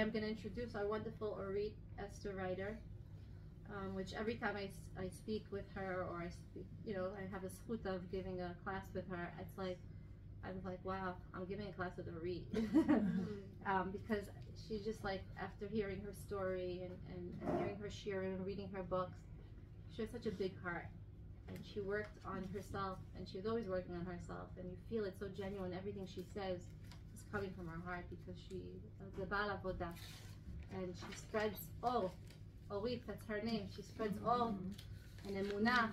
I'm going to introduce our wonderful Orit Esther Riter, which every time I speak with her, or I speak, I have a zchut of giving a class with her, it's like, I'm like, wow, I'm giving a class with Orit. Because she's just like, after hearing her story and hearing her shir and reading her books, she has such a big heart. And she worked on herself, and she's always working on herself, and you feel it so genuine. Everything she says is coming from her heart, because she is a bal avodah, and she spreads Orit, that's her name. She spreads and Emuna.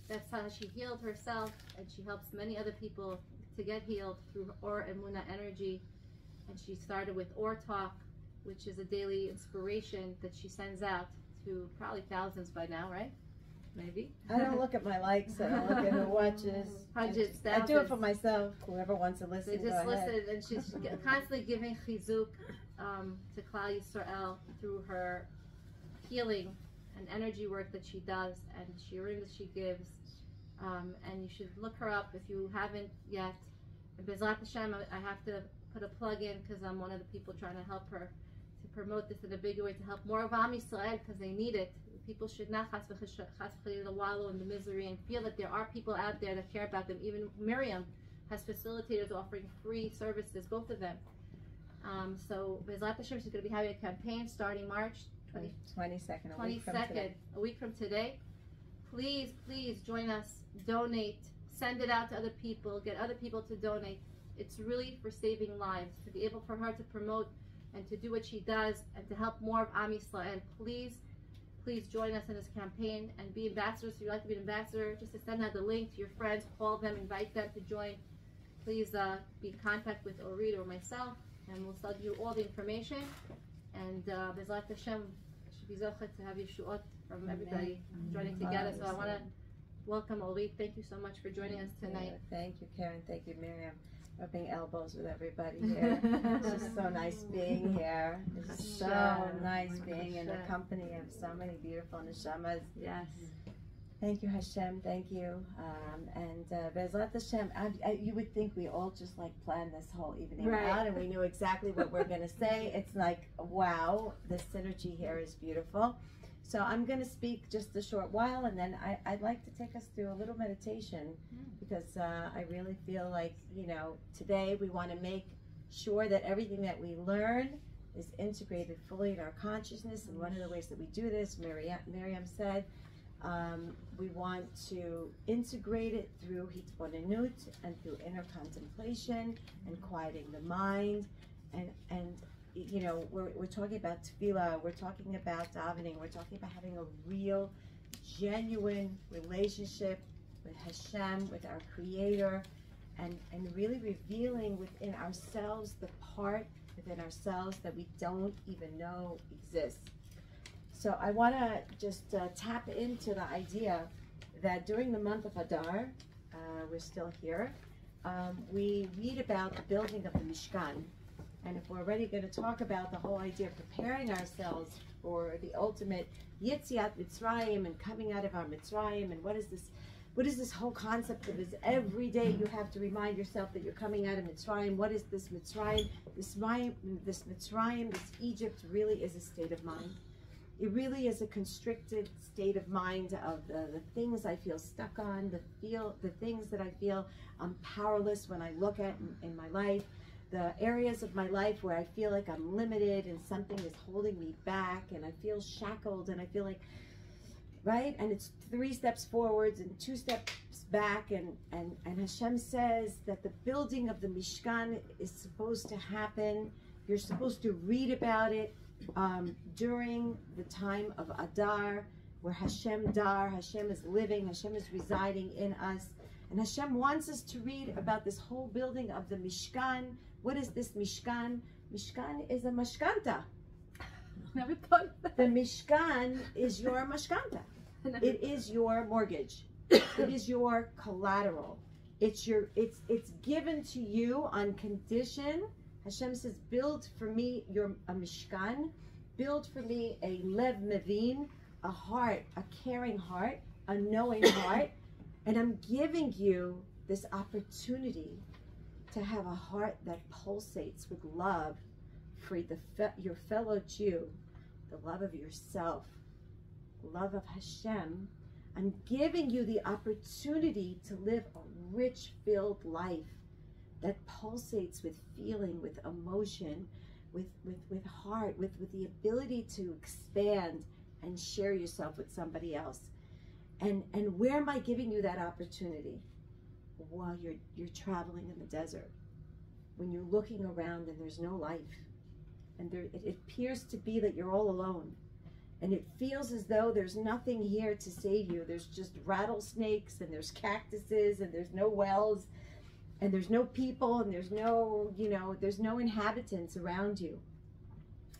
That's how she healed herself, and she helps many other people to get healed through Or Emuna energy. And she started with Or Talk, which is a daily inspiration that she sends out to probably thousands by now, right? Maybe. I don't look at my likes. I don't look at who watches. Hundreds, thousands. I do it for myself. Whoever wants to listen, they just listen, and she's constantly giving Chizuk to Klal Yisrael through her healing and energy work that she does, and shiurim that she gives. And you should look her up if you haven't yet. And Bezrat Hashem, I have to put a plug in, because I'm one of the people trying to help her to promote this in a bigger way, to help more of Am Yisrael, because they need it. People should not wallow in the misery, and feel that there are people out there that care about them. Even Miriam has facilitators offering free services, both of them. So Bezrat Hashem, she's going to be having a campaign starting March 22nd, a week from today. Please, please join us, donate, send it out to other people, get other people to donate. It's really for saving lives, to be able for her to promote and to do what she does, and to help more of Am Yisrael. Please join us in this campaign and be ambassadors. If you'd like to be an ambassador, just to send out the link to your friends, call them, invite them to join. Please be in contact with Orit or myself, and we'll send you all the information. And Bezrat Hashem should be zochet to have Yeshuot from everybody joining together. So I want to welcome Orit. Thank you so much for joining us tonight. Thank you, Karen. Thank you, Miriam. Rubbing elbows with everybody here. It's just so nice being here. It's so nice being in the company of so many beautiful neshamas. Yes. Thank you, Hashem. Thank you. And Bezrat Hashem, you would think we all just like planned this whole evening out, and we knew exactly what we're going to say. It's like, wow, the synergy here is beautiful. So I'm going to speak just a short while, and then I'd like to take us through a little meditation, because I really feel like, today we want to make sure that everything that we learn is integrated fully in our consciousness. And one of the ways that we do this, Miriam said, we want to integrate it through hitbonenut and through inner contemplation and quieting the mind. And we're talking about tefillah, we're talking about davening, we're talking about having a real, genuine relationship with Hashem, with our Creator, and really revealing within ourselves the part within ourselves that we don't even know exists. So I want to just tap into the idea that during the month of Adar, we're still here, we read about the building of the Mishkan. And if we're already going to talk about the whole idea of preparing ourselves for the ultimate Yetziat Mitzrayim and coming out of our Mitzrayim, and what is this whole concept of this every day you have to remind yourself that you're coming out of Mitzrayim. What is this Mitzrayim? This Mitzrayim, this Egypt really is a state of mind. It really is a constricted state of mind of the things I feel stuck on, the things that I feel I'm powerless when I look at in my life, the areas of my life where I feel like I'm limited and something is holding me back, and I feel shackled, and I feel like, right? And it's 3 steps forwards and 2 steps back, and Hashem says that the building of the Mishkan is supposed to happen. You're supposed to read about it during the time of Adar, where Hashem is living, Hashem is residing in us. And Hashem wants us to read about this whole building of the Mishkan. What is this Mishkan? Mishkan is a mashkanta. Never thought that. The Mishkan is your mashkanta. It is your mortgage. It is your collateral. It's given to you on condition. Hashem says, build for me a Mishkan. Build for me a lev mevin, a heart, a caring heart, a knowing heart. And I'm giving you this opportunity to have a heart that pulsates with love for your fellow Jew, the love of yourself, love of Hashem. I'm giving you the opportunity to live a rich, filled life that pulsates with feeling, with emotion, with heart, with the ability to expand and share yourself with somebody else. And where am I giving you that opportunity? While you're traveling in the desert, when you're looking around and there's no life, and it appears to be that you're all alone, and it feels as though there's nothing here to save you. There's just rattlesnakes, and there's cactuses, and there's no wells, and there's no people, and there's no, there's no inhabitants around you.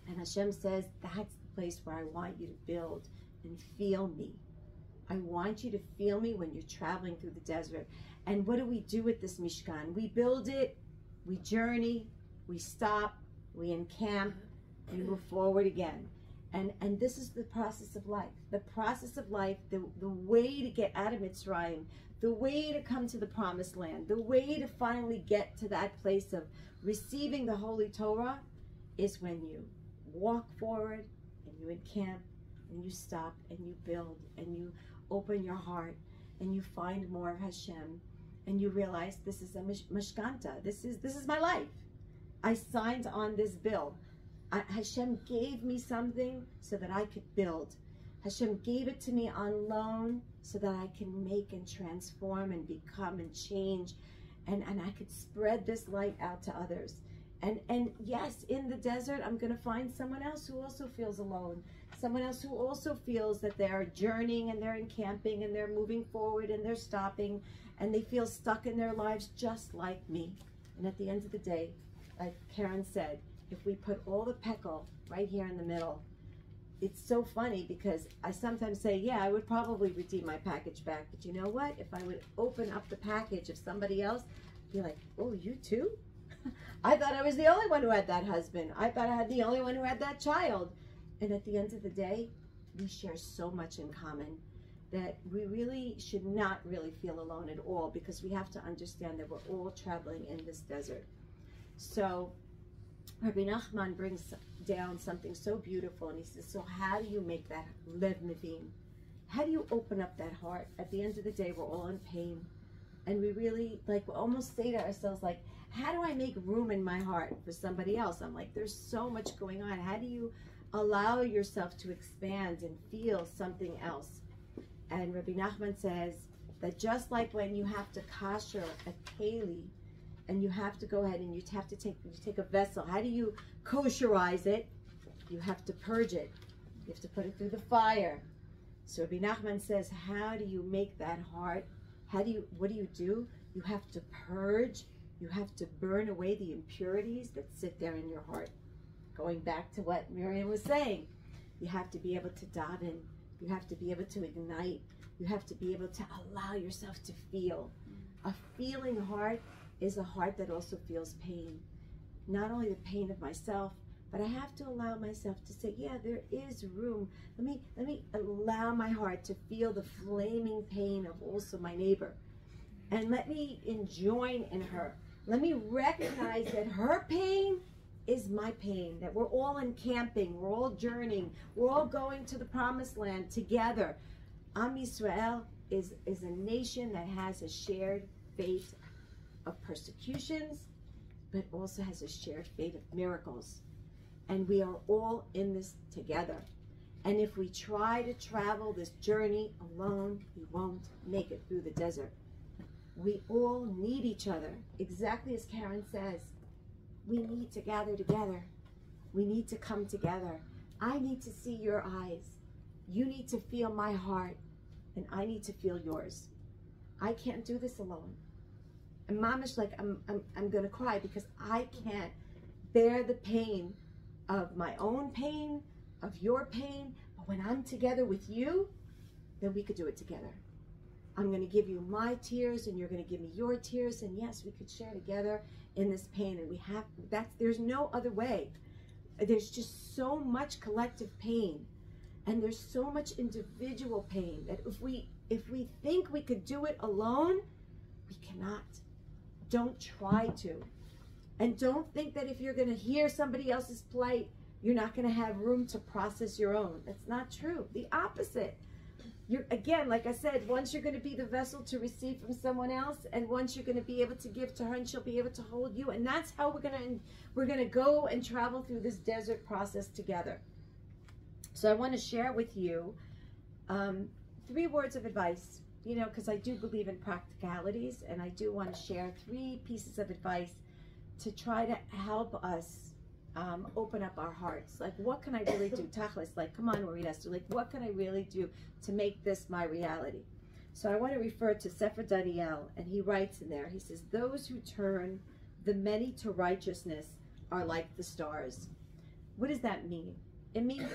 And Hashem says, that's the place where I want you to build and feel me. I want you to feel me when you're traveling through the desert. And what do we do with this Mishkan? We build it, we journey, we stop, we encamp, we move forward again. And this is the process of life. The process of life, the way to get out of Mitzrayim, the way to come to the promised land, the way to finally get to that place of receiving the Holy Torah is when you walk forward and you encamp and you stop and you build and you open your heart and you find more of Hashem and you realize this is a mishkanta. This is my life. I signed on this bill. Hashem gave me something so that I could build. Hashem gave it to me on loan so that I can make and transform and become and change, and I could spread this light out to others. And yes, in the desert, I'm going to find someone else who also feels alone, someone else who also feels that they're journeying and they're encamping and they're moving forward and they're stopping and they feel stuck in their lives just like me. And at the end of the day, like Karen said, if we put all the peckle right here in the middle, it's so funny because I sometimes say, yeah, I would probably redeem my package back. But you know what? If I would open up the package of somebody else, be like, oh, you too? I thought I was the only one who had that husband. I thought I had the only one who had that child. And at the end of the day, we share so much in common that we really should not really feel alone at all, because we have to understand that we're all traveling in this desert. So Rabbi Nachman brings down something so beautiful, and he says, so how do you make that lev mevin? How do you open up that heart? At the end of the day, we're all in pain, and we really, like, we almost say to ourselves, like, how do I make room in my heart for somebody else? I'm like, there's so much going on. How do you allow yourself to expand and feel something else? And Rabbi Nachman says that just like when you have to kasher a keli, and you have to go ahead and you take a vessel. How do you kosherize it? You have to purge it. You have to put it through the fire. So Rabbi Nachman says, how do you make that heart? What do you do? You have to purge. You have to burn away the impurities that sit there in your heart. Going back to what Miriam was saying, you have to be able to daven. You have to be able to ignite. You have to be able to allow yourself to feel. A feeling heart is a heart that also feels pain. Not only the pain of myself, but I have to allow myself to say, yeah, there is room. Let me allow my heart to feel the flaming pain of also my neighbor. And let me join in her. Let me recognize that her pain is my pain, that we're all encamping, we're all journeying, we're all going to the promised land together. Am Yisrael is a nation that has a shared fate of persecutions, but also has a shared fate of miracles. And we are all in this together. And if we try to travel this journey alone, we won't make it through the desert. We all need each other. Exactly as Karen says, we need to gather together. We need to come together. I need to see your eyes. You need to feel my heart, and I need to feel yours. I can't do this alone. And Mamish, like, I'm gonna cry because I can't bear the pain of my own pain, of your pain. But when I'm together with you, then we could do it together. I'm gonna give you my tears, and you're gonna give me your tears, and yes, we could share together in this pain. And there's no other way. There's just so much collective pain, and there's so much individual pain that if we think we could do it alone, we cannot. Don't try to. And don't think that if you're going to hear somebody else's plight, you're not going to have room to process your own. That's not true. The opposite. You're, again, like I said, once you're going to be the vessel to receive from someone else, and once you're going to be able to give to her, and she'll be able to hold you, and that's how we're going to go and travel through this desert process together. So I want to share with you 3 words of advice, you know, because I do believe in practicalities, and I do want to share 3 pieces of advice to try to help us open up our hearts. Like, what can I really do? Tachlis, like, come on, Orit Esther, like, what can I really do to make this my reality? So I want to refer to Sefer Daniel, and he writes in there, he says, those who turn the many to righteousness are like the stars. What does that mean? It means,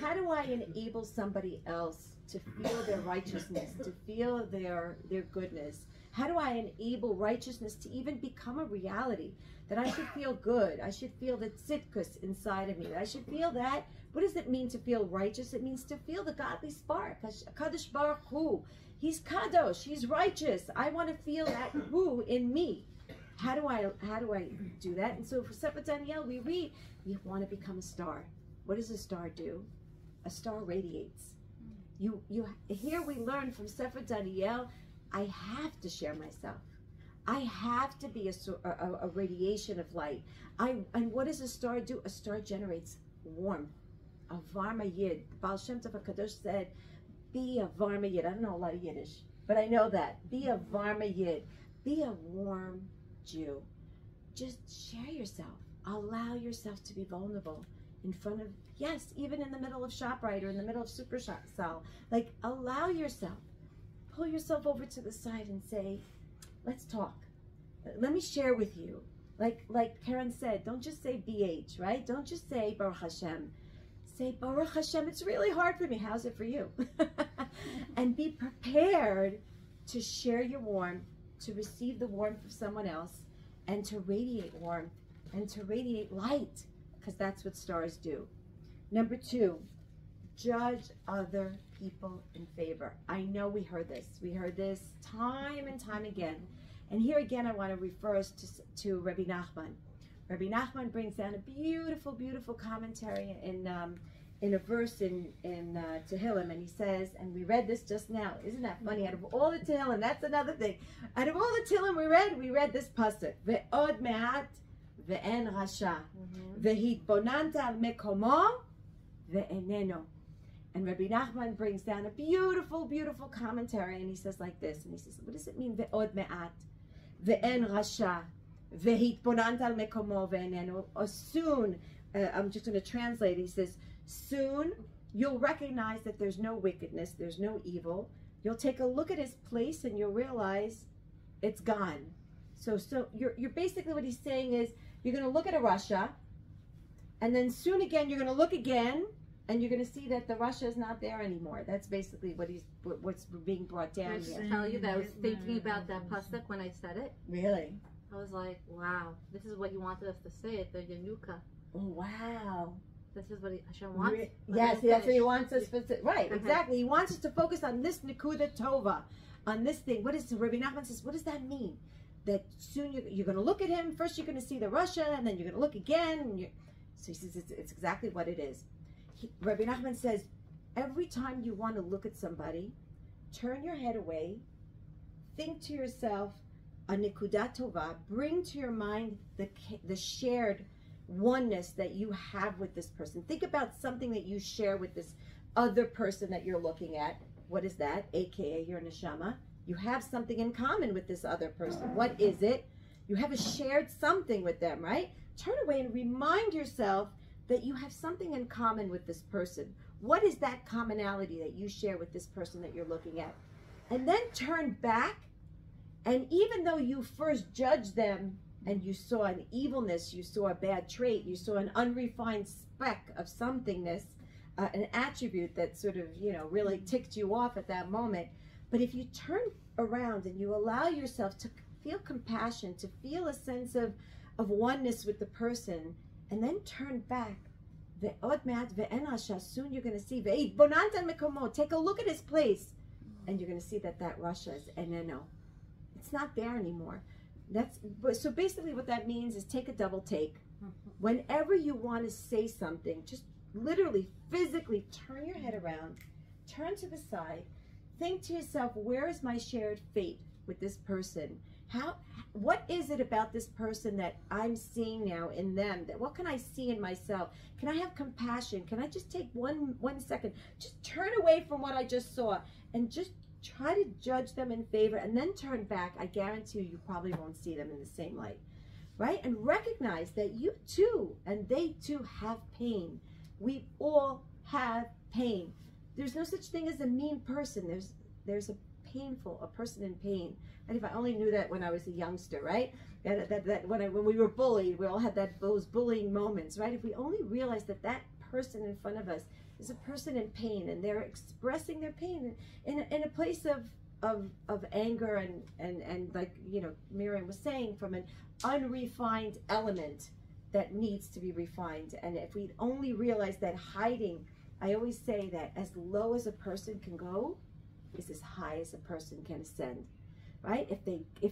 how do I enable somebody else to feel their righteousness, to feel their goodness? How do I enable righteousness to even become a reality? That I should feel good. I should feel the tzidkus inside of me. That I should feel that. What does it mean to feel righteous? It means to feel the godly spark. Kadosh Baruch Hu. He's kadosh. He's righteous. I want to feel that Hu in me. How do I do that? And so for Sefer Daniel, we read, you want to become a star. What does a star do? A star radiates. Here we learn from Sefer Daniel, I have to share myself. I have to be a radiation of light. And what does a star do? A star generates warmth. A varma yid. The Baal Shem Tov HaKadosh said, be a varma yid. I don't know a lot of Yiddish, but I know that. Be a varma yid. Be a warm Jew. Just share yourself. Allow yourself to be vulnerable in front of, yes, even in the middle of ShopRite or in the middle of Super Sal. Like, allow yourself. Pull yourself over to the side and say, let's talk. Let me share with you. Like Karen said, don't just say BH, right? Don't just say Baruch Hashem. Say Baruch Hashem. It's really hard for me. How's it for you? And be prepared to share your warmth, to receive the warmth of someone else, and to radiate warmth and to radiate light, because that's what stars do. Number 2, judge other people in favor. I know we heard this. We heard this time and time again. And here again, I want to refer us to Rabbi Nachman. Rabbi Nachman brings down a beautiful, beautiful commentary in a verse in Tehillim, and he says, and we read this just now. Isn't that funny? Out of all the Tehillim, that's another thing. Out of all the Tehillim we read this pasuk. Ve'od me'at ve'en rasha ve'hitbonanta al mekomo ve'eneno. And Rabbi Nachman brings down a beautiful, beautiful commentary, and he says like this, and he says, what does it mean, ve'od me'at, ve'en rasha, ve'hitbonanta al mekomo ve'eneno? Or soon, I'm just going to translate, he says, soon you'll recognize that there's no wickedness, there's no evil. You'll take a look at his place, and you'll realize it's gone. So you're basically, what he's saying is, you're going to look at a rasha, and then soon again, you're going to look again, and you're going to see that the rasha is not there anymore. That's basically what's being brought down here. I tell you that I was thinking about that pasuk when I said it. Really? I was like, wow, this is what he wanted us to say at the Yanuka. Oh, wow. This is what Hashem wants. Yes, that's what he wants us to, right, exactly. He wants us to focus on this Nikuda Tova, on this thing. What is, Rabbi Nachman says, what does that mean? That soon you're going to look at him, first you're going to see the rasha, and then you're going to look again. And so he says it's exactly what it is. Rabbi Nachman says, every time you want to look at somebody, turn your head away, think to yourself, a nikudat tova, bring to your mind the shared oneness that you have with this person. Think about something that you share with this other person that you're looking at. What is that? AKA your neshama. You have something in common with this other person. What is it? You have a shared something with them, right? Turn away and remind yourself that you have something in common with this person. What is that commonality that you share with this person that you're looking at? And then turn back, and even though you first judged them and you saw an evilness, you saw a bad trait, you saw an unrefined speck of somethingness, an attribute that sort of, really ticked you off at that moment. But if you turn around and you allow yourself to feel compassion, to feel a sense of oneness with the person, and then turn back, soon you're going to see, take a look at his place, and you're going to see that rasha is eneno. It's not there anymore. So basically what that means is take a double take. Whenever you want to say something, just literally, physically turn your head around, turn to the side, think to yourself, where is my shared fate with this person? What is it about this person that I'm seeing now in them? What can I see in myself? Can I have compassion? Can I just take one second, just turn away from what I just saw and just try to judge them in favor and then turn back? I guarantee you probably won't see them in the same light, right? And recognize that you too, and they too have pain. We all have pain. There's no such thing as a mean person. There's a person in pain. And if I only knew that when I was a youngster, right? That when we were bullied, we all had those bullying moments, right? If we only realized that person in front of us is a person in pain, and they're expressing their pain in a place of anger and like, you know, Miriam was saying, from an unrefined element that needs to be refined. And if we only realize that hiding, I always say that as low as a person can go is as high as a person can ascend, right? If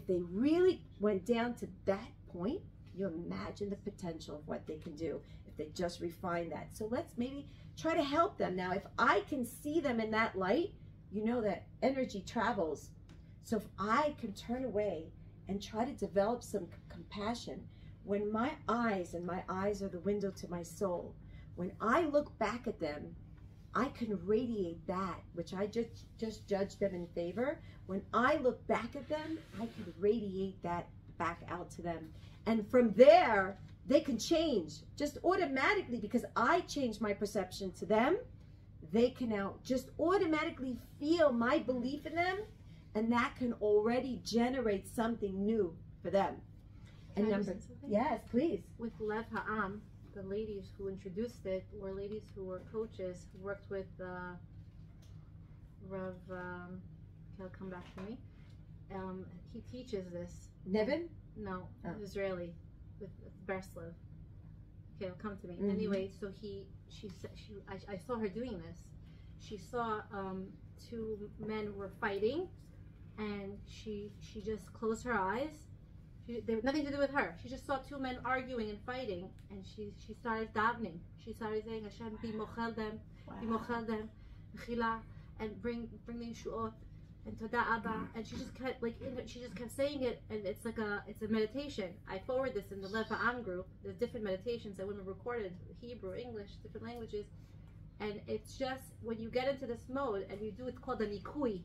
they really went down to that point, you imagine the potential of what they can do if they just refine that. So let's maybe try to help them. Now, if I can see them in that light, you know that energy travels. So if I can turn away and try to develop some compassion, when my eyes are the window to my soul, when I look back at them, I can radiate that which I just judged them in favor. When I look back at them, I can radiate that back out to them. And from there, they can change just automatically, because I changed my perception to them. They can now just automatically feel my belief in them, and that can already generate something new for them. And number, yes, please. With Lev Ha'am, the ladies who introduced it were ladies who were coaches who worked with Rav. He'll come back to me. He teaches this. Nevin? No, Israeli with Breslev. Okay, it'll come to me. Mm-hmm. Anyway, so I saw her doing this. She saw two men were fighting, and she just closed her eyes. They had nothing to do with her. She just saw two men arguing and fighting, and she started davening. She started saying, Hashem, be mochel them, be mochel them, mechila, and bring the yeshuot, and toda abba. And she just kept saying it, and it's a meditation. I forward this in the Lev Ha'am group. There's different meditations that women recorded, Hebrew, English, different languages, and it's just when you get into this mode and you do, it's called a nikui.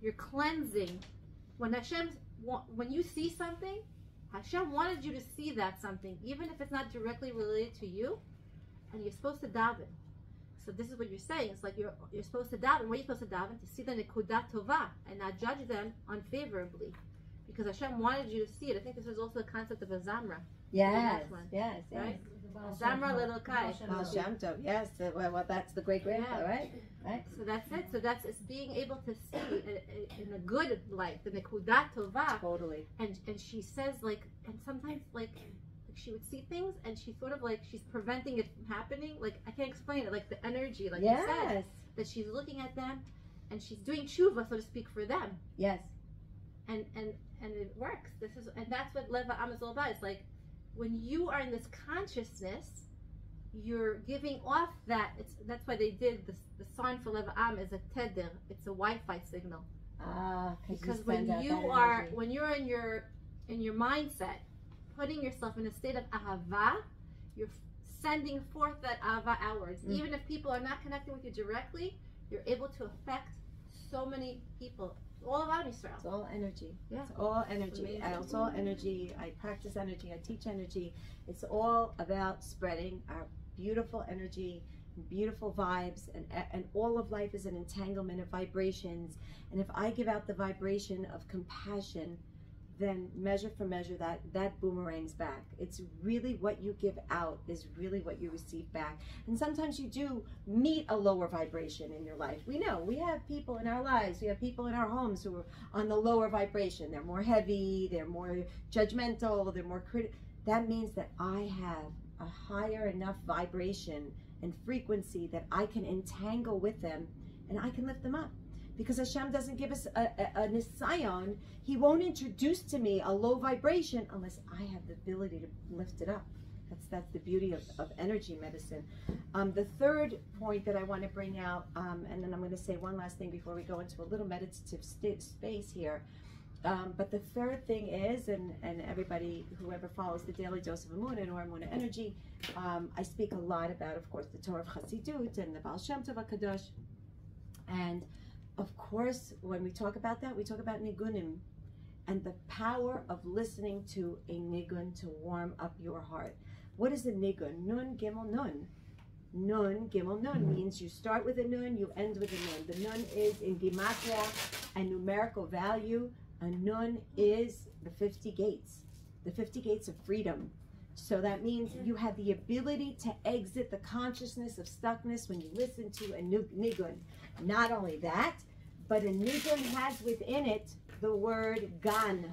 You're cleansing. When you see something, Hashem wanted you to see that something, even if it's not directly related to you, and you're supposed to daven. So this is what you're saying. It's like you're supposed to daven. What are you supposed to daven? To see the nekudat tova and not judge them unfavorably, because Hashem wanted you to see it. I think this is also the concept of a zamra. Yes, right? Zamra little kai. Baal Shem Tov, yes. Well, that's the great grandfather, right? So that's it. So it's being able to see in a good light, the nekudat tova. Totally. And she says, like, and sometimes like she would see things, and she sort of like she's preventing it from happening. Like, I can't explain it. Like the energy, like you said, that she's looking at them, and she's doing tshuva, so to speak, for them. Yes. And it works. And that's what Lev Ha'am is all about. It's like, when you are in this consciousness, you're giving off that. That's why they did this. The sign for Lev Ha'am is a teder. It's a Wi-Fi signal. Because when you're in your mindset, putting yourself in a state of ahava, you're sending forth that ahava outwards. Even if people are not connecting with you directly, you're able to affect so many people. All about Israel. It's all energy. Yeah. It's all energy. It's all energy. I practice energy. I teach energy. It's all about spreading our beautiful energy, beautiful vibes, and all of life is an entanglement of vibrations. And if I give out the vibration of compassion, then measure for measure that boomerangs back. It's really what you give out is really what you receive back. And sometimes you do meet a lower vibration in your life. We know we have people in our lives, we have people in our homes who are on the lower vibration. They're more heavy, they're more judgmental, they're more critical. That means that I have a higher enough vibration and frequency that I can entangle with them and I can lift them up. because Hashem doesn't give us a nisayon. He won't introduce to me a low vibration unless I have the ability to lift it up. That's the beauty of energy medicine. The third point that I want to bring out, and then I'm going to say one last thing before we go into a little meditative space here. But the third thing is, and everybody, whoever follows the Daily Dose of Emuna or Emuna Energy, I speak a lot about, of course, the Torah of Chassidut and the Baal Shem Tov HaKadosh. And of course, when we talk about that, we talk about nigunim and the power of listening to a nigun to warm up your heart. What is a nigun? Nun, gimel, nun. Nun, gimel, nun means you start with a nun, you end with a nun. The nun is in gematria and numerical value. A nun is the 50 gates, the 50 gates of freedom. So that means you have the ability to exit the consciousness of stuckness when you listen to a nigun. Not only that, but a nigun has within it the word gan.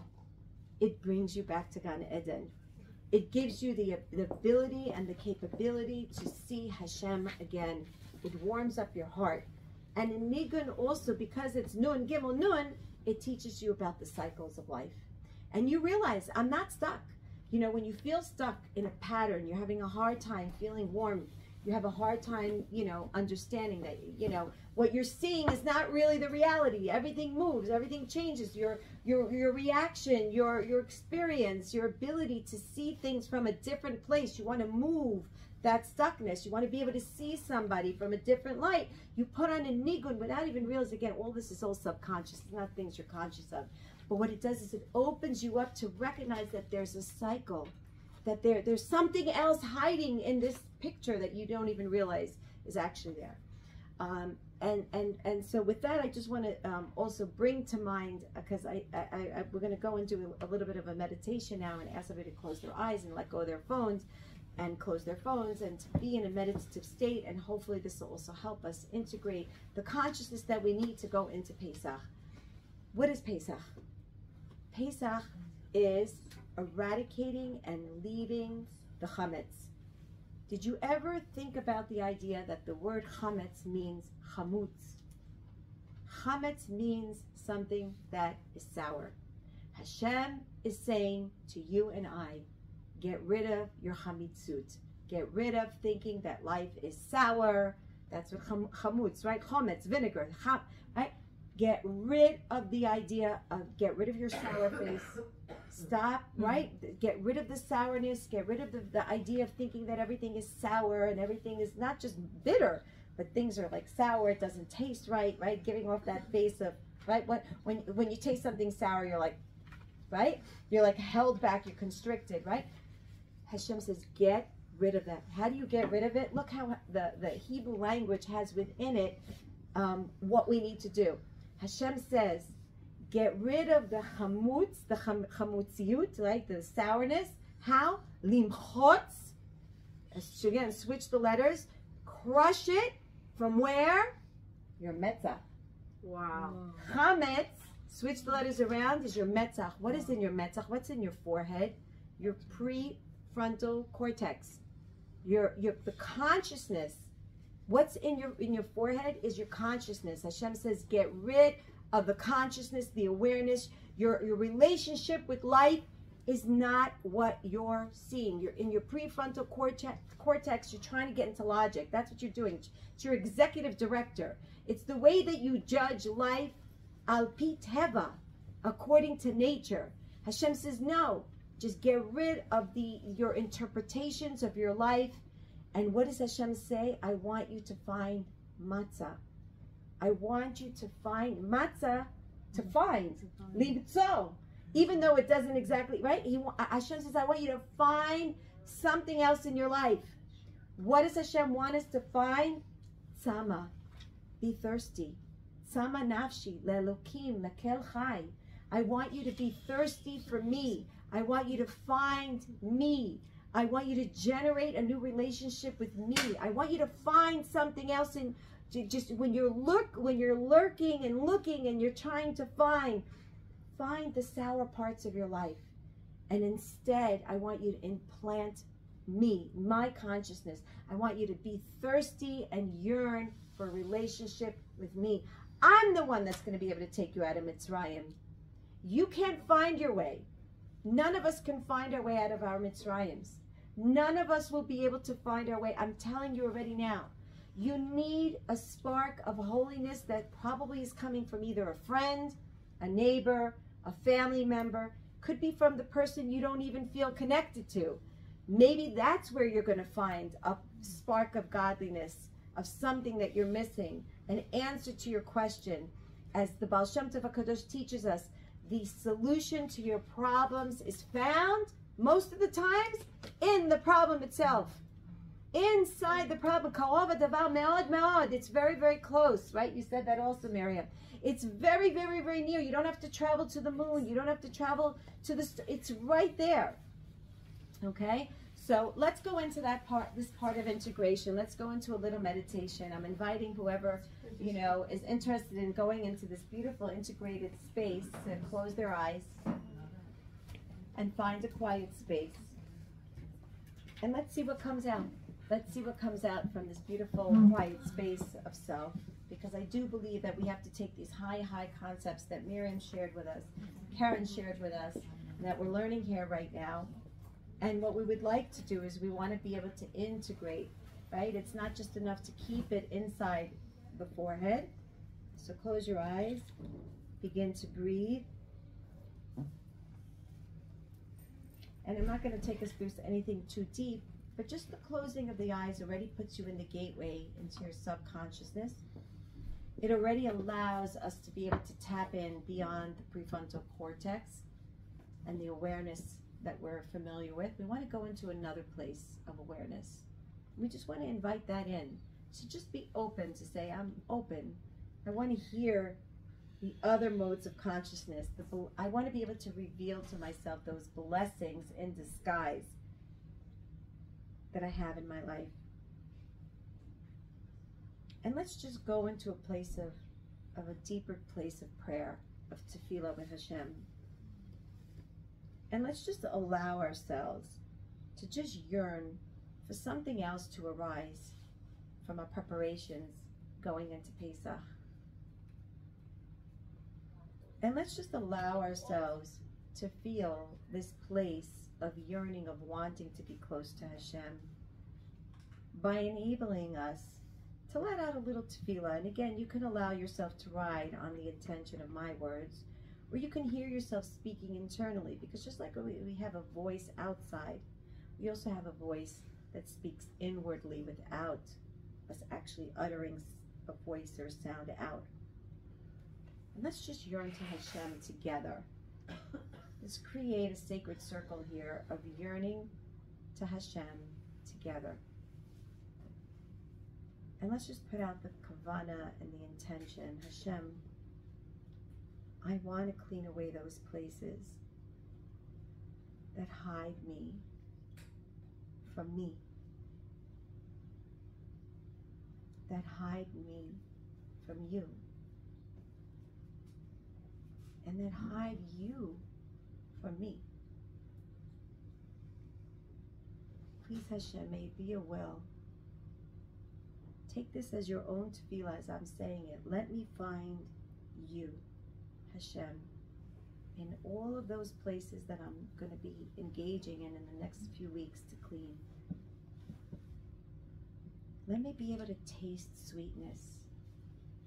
It brings you back to Gan Eden. It gives you the ability and the capability to see Hashem again. It warms up your heart. And in nigun also, because it's nun, gimel, nun, it teaches you about the cycles of life. And you realize, I'm not stuck. You know, when you feel stuck in a pattern, you're having a hard time feeling warm, you have a hard time, you know, understanding that, you know, what you're seeing is not really the reality. Everything moves, everything changes. Your reaction, your experience, your ability to see things from a different place. You want to move that stuckness. You want to be able to see somebody from a different light. You put on a nigun without even realizing, again, all this is all subconscious. It's not things you're conscious of. But what it does is it opens you up to recognize that there's a cycle, that there's something else hiding in this picture that you don't even realize is actually there. And so with that, I just want to also bring to mind, because we're going to go into a little bit of a meditation now and ask everybody to close their eyes and let go of their phones and close their phones and to be in a meditative state. And hopefully this will also help us integrate the consciousness that we need to go into Pesach. What is Pesach? Pesach is eradicating and leaving the chametz. Did you ever think about the idea that the word chametz means chamutz? Chametz means something that is sour. Hashem is saying to you and I, get rid of your chamitzut. Get rid of thinking that life is sour. That's what chamutz, right? Chametz, vinegar, right? Get rid of the idea of, get rid of your sour face. Stop, right? Get rid of the sourness. Get rid of the idea of thinking that everything is sour and everything is not just bitter, but things are like sour. It doesn't taste right, right? Giving off that face of, right? When you taste something sour, you're like, right? You're like held back, you're constricted, right? Hashem says, get rid of that. How do you get rid of it? Look how the Hebrew language has within it what we need to do. Hashem says, get rid of the chamutz, the chamutziut, right? The sourness. How? Limchotz. Again, switch the letters. Crush it from where? Your metzach. Wow. Chametz, switch the letters around, is your metzach. What is in your metzach? What's in your forehead? Your prefrontal cortex. The consciousness. What's in your forehead is your consciousness. Hashem says, get rid of the consciousness, the awareness. Your relationship with life is not what you're seeing. You're in your prefrontal cortex. You're trying to get into logic. That's what you're doing. It's your executive director. It's the way that you judge life al pi teva, according to nature. Hashem says, no, just get rid of your interpretations of your life. And what does Hashem say? I want you to find matzah. I want you to find matzah, to find libtzo, even though it doesn't exactly, right? Hashem says, I want you to find something else in your life. What does Hashem want us to find? Tzama, be thirsty. Tzama nafshi, le'elokim, le'kel chai. I want you to be thirsty for me. I want you to find me. I want you to generate a new relationship with me. I want you to find something else in just when you're lurking and looking and you're trying to find the sour parts of your life. And instead, I want you to implant me, my consciousness. I want you to be thirsty and yearn for a relationship with me. I'm the one that's going to be able to take you out of Mitzrayim. You can't find your way. None of us can find our way out of our Mitzrayims. None of us will be able to find our way. I'm telling you already now. You need a spark of holiness that probably is coming from either a friend, a neighbor, a family member. Could be from the person you don't even feel connected to. Maybe that's where you're going to find a spark of godliness, of something that you're missing, an answer to your question. As the Baal Shem Tov HaKadosh teaches us, the solution to your problems is found, most of the times, in the problem itself. Inside the problem. It's very, very close, right? You said that also, Miriam. It's very, very, very near. You don't have to travel to the moon. You don't have to travel to the... It's right there. Okay? So let's go into that part, this part of integration. Let's go into a little meditation. I'm inviting whoever, is interested in going into this beautiful integrated space to close their eyes and find a quiet space. And let's see what comes out. Let's see what comes out from this beautiful quiet space of self. Because I do believe that we have to take these high concepts that Miriam shared with us, Karen shared with us, and that we're learning here right now. And what we would like to do is we want to be able to integrate, right? It's not just enough to keep it inside the forehead. So close your eyes, begin to breathe. And I'm not going to take us through anything too deep, but just the closing of the eyes already puts you in the gateway into your subconsciousness. It already allows us to be able to tap in beyond the prefrontal cortex and the awareness that we're familiar with. We want to go into another place of awareness. We just want to invite that in. So just be open to say, I'm open. I want to hear the other modes of consciousness. I want to be able to reveal to myself those blessings in disguise that I have in my life. And let's just go into a place of a deeper place of prayer, of tefillah with Hashem. And let's just allow ourselves to just yearn for something else to arise from our preparations going into Pesach. And let's just allow ourselves to feel this place of yearning, of wanting to be close to Hashem by enabling us to let out a little tefillah. And again, you can allow yourself to ride on the intention of my words, or you can hear yourself speaking internally, because just like we have a voice outside, we also have a voice that speaks inwardly without us actually uttering a voice or a sound out. And let's just yearn to Hashem together. Let's create a sacred circle here of yearning to Hashem together. And let's just put out the kavanah and the intention. Hashem, I want to clean away those places that hide me from me, that hide me from you, and that hide you from me. Please, Hashem, may it be your will. Take this as your own tefillah as I'm saying it. Let me find you, Hashem, in all of those places that I'm going to be engaging in the next few weeks to clean. Let me be able to taste sweetness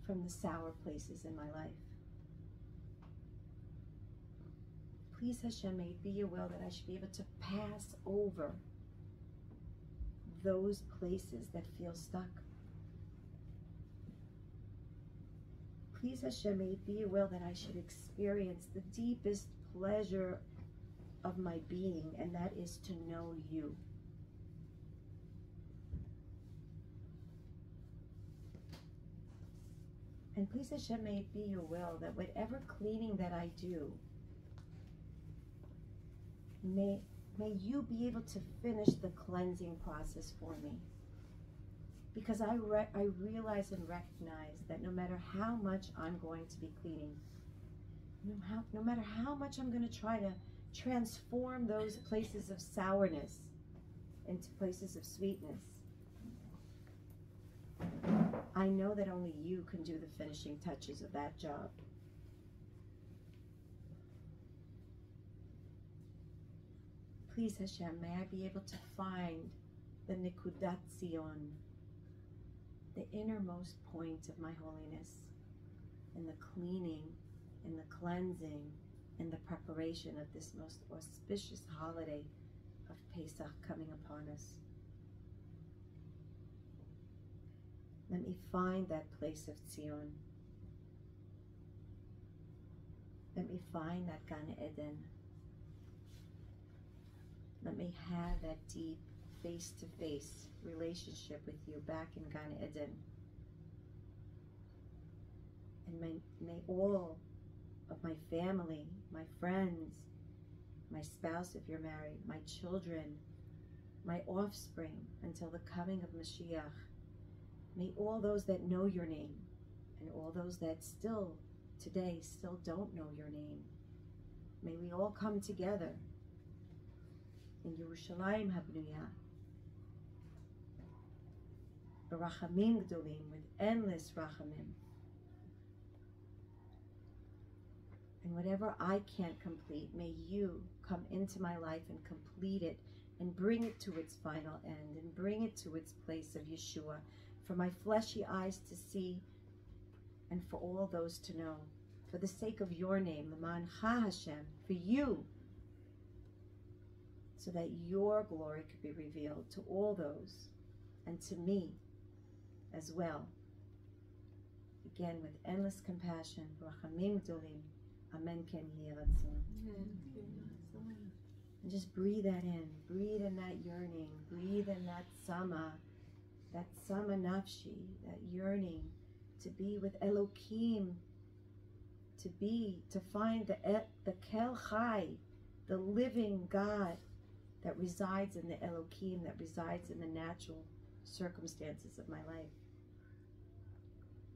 from the sour places in my life. Please, Hashem, may it be your will that I should be able to pass over those places that feel stuck. Please, Hashem, may it be your will that I should experience the deepest pleasure of my being, and that is to know you. And please, Hashem, may it be your will that whatever cleaning that I do, may you be able to finish the cleansing process for me. Because I realize and recognize that no matter how much I'm going to be cleaning, no matter how much I'm going to try to transform those places of sourness into places of sweetness, I I know that only you can do the finishing touches of that job. Please, Hashem, may I be able to find the Nikudat Zion, the innermost point of my holiness, in the cleaning, in the cleansing, in the preparation of this most auspicious holiday of Pesach coming upon us. Let me find that place of Zion. Let me find that Gan Eden. Let me have that deep face-to-face relationship with you back in Gan Eden. And may all of my family, my friends, my spouse if you're married, my children, my offspring until the coming of Mashiach, may all those that know your name and all those that today still don't know your name, may we all come together in Yerushalayim HaBnuyah, B'rachamim Gdolim, with endless rachamim. And whatever I can't complete, may you come into my life and complete it and bring it to its final end and bring it to its place of Yeshua for my fleshy eyes to see and for all those to know. For the sake of your name, L'man Ha Hashem, for you, so that your glory could be revealed to all those and to me as well. Again, with endless compassion, B'rachamim Gdolim. Amen. Ken Yeh Ratzon. And just breathe that in. Breathe in that yearning. Breathe in that sama nafshi, that yearning to be with Elokim, to find the Kel Chai, the living God that resides in the Elokim, that resides in the natural circumstances of my life.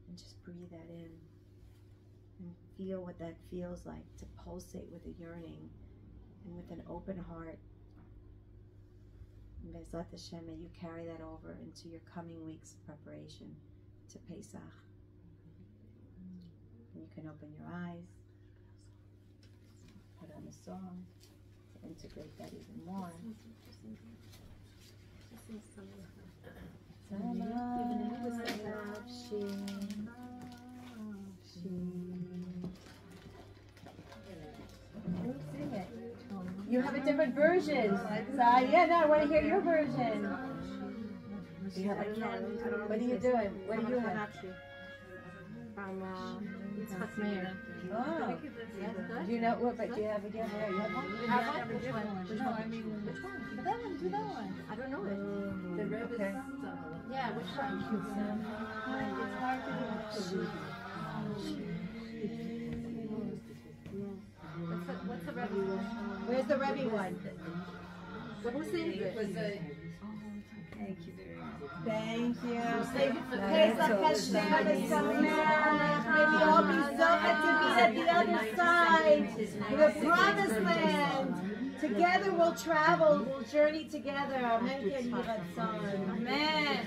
And just breathe that in. And feel what that feels like, to pulsate with a yearning and with an open heart. And Bezrat Hashem, may you carry that over into your coming weeks of preparation to Pesach. And you can open your eyes, put on a song to integrate that even more. Sing it. You have a different version. Yeah, no, I want to hear your version. You have what are you doing? What do you have? From Yitzchak Meir. Oh, do you know what? But do you have again? Where you have one? Which one? I mean, which one? That one. Do that one. I don't know it. The Rebbe. Okay. Yeah, which one? It's hard to do. What's the Rebbe one? Where's the Rebbe one? Who sings it? Thank you very much. Thank you. Pesach Hashem is coming up. May we all be zocha to be at the other side, the promised land. Together we'll travel, we'll journey together. Amen. Amen.